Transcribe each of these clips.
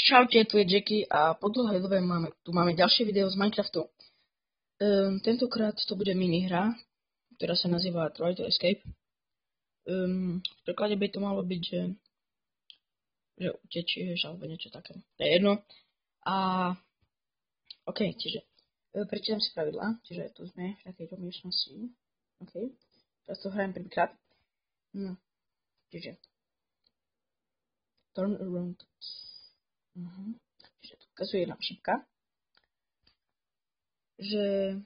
Čaute, tu je Jackie a po dlhej dobe tu máme ďalšie video z Minecraftu. Tentokrát to bude minihra, ktorá sa nazýva Try to Escape. V preklade by to malo byť, že utečieš alebo niečo také. To je jedno. A OK, čiže prečítam si pravidlá, čiže tu sme v takejto miestnosti. OK, teraz to hrajem prvýkrát. Čiže turn around. Čiže tu ukazuje nám šipka, že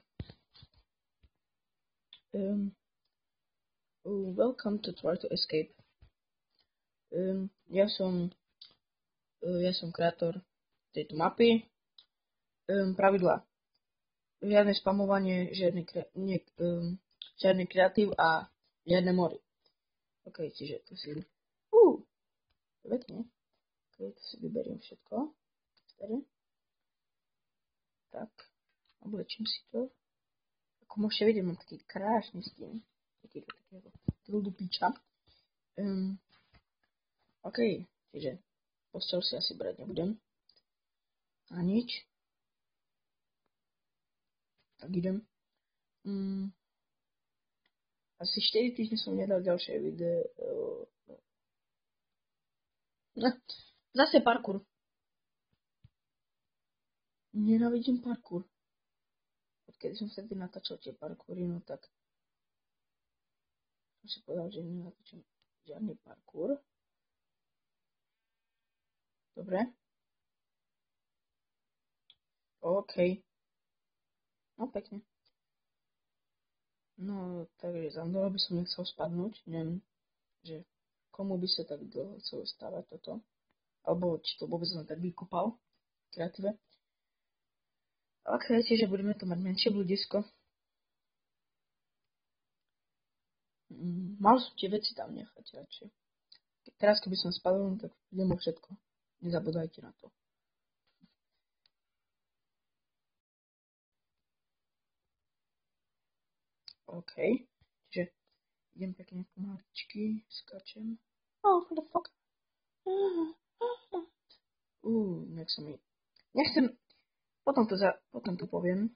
welcome to Try to Escape. Ja som kreator tejto mapy. Pravidlá. Žiadne spamovanie, žiadny kreatív a žiadne mori. OK, čiže tu si pekne. OK, tu si vyberiem všetko. Tak, oblečím si to. Ako môžete vidieť, mám taký krásny stín. Takého dupíča. OK, čiže postel si asi brať nebudem. A nič. Tak idem. Asi 4 týždne som nedal ďalšie video. Zase parkour. Nenávidím parkour. Odkedy som vtedy natáčal tie parkoury, no tak som si povedal, že nenatáčam žiadny parkour. Dobre. OK. No pekne. No, takže za mnou by som nechcel spadnúť. Neviem, že komu by sa tak dlho chcelo stávať toto. Alebo či to vôbec len tak vykúpal. Kreatíve. OK, čiže budeme to mať menšie bludisko. Mal som tie veci tam nechať radšej. Teraz keby som spadol, tak idem o všetko. Nezabudajte na to. OK, čiže idem pekne pomaličky, skačem. Oh, what the fuck? Nech sa mi... Nechcem... Potom to poviem.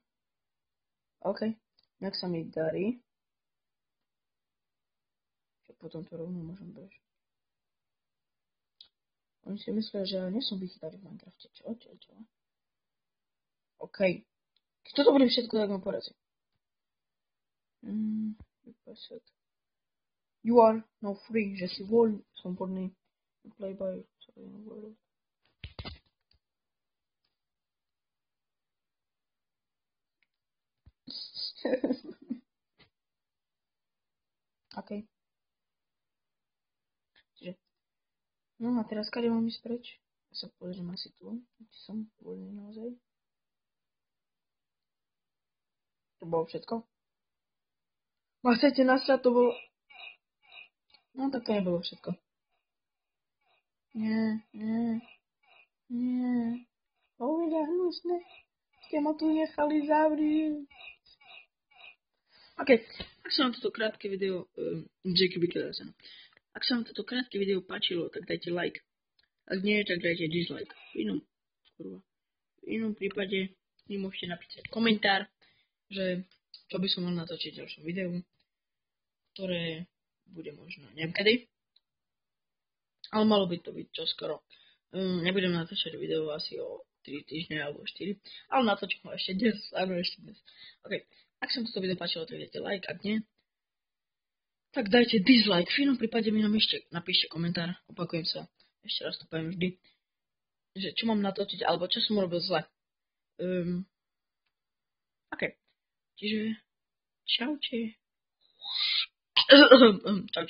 OK, nech sa mi darí. Potom to rovno môžem bežať. Oni si myslia, že ja nie som vychytavý v Minecrafte. Čo? OK. Keď toto bude všetko, tak ma porazí. You are now free, že si voľný, som voľný. Play by world. OK. Čiže. No a teraz kade mám ísť preč? Ja sa pozriem asi tu. Či som voľný naozaj. To bolo všetko. Ma chcete nasrať, to bolo... No tak to nebolo všetko. Nie. Oveľa hnusné. Keď ma tu nechali zavrieť. OK, ak sa vám toto krátke video... Ak sa vám toto krátke video páčilo, tak dajte like. Ak nie, tak dajte dislike. V inom prípade mi môžete napísať komentár, že čo by som mal natočiť v ďalšom videu, ktoré bude možno niekedy. Ale malo by to byť čoskoro. Nebudem natáčať video asi o 3 týždne alebo 4, ale natočím ho ešte dnes. OK, ak sa toto video páčilo, tak dajte like, ak nie, tak dajte dislike. V inom prípade mi napíšte komentár, opakujem sa, ešte raz to poviem vždy, že čo mám natočiť, alebo čo som urobil zle. OK, čiže čaute. Čaute.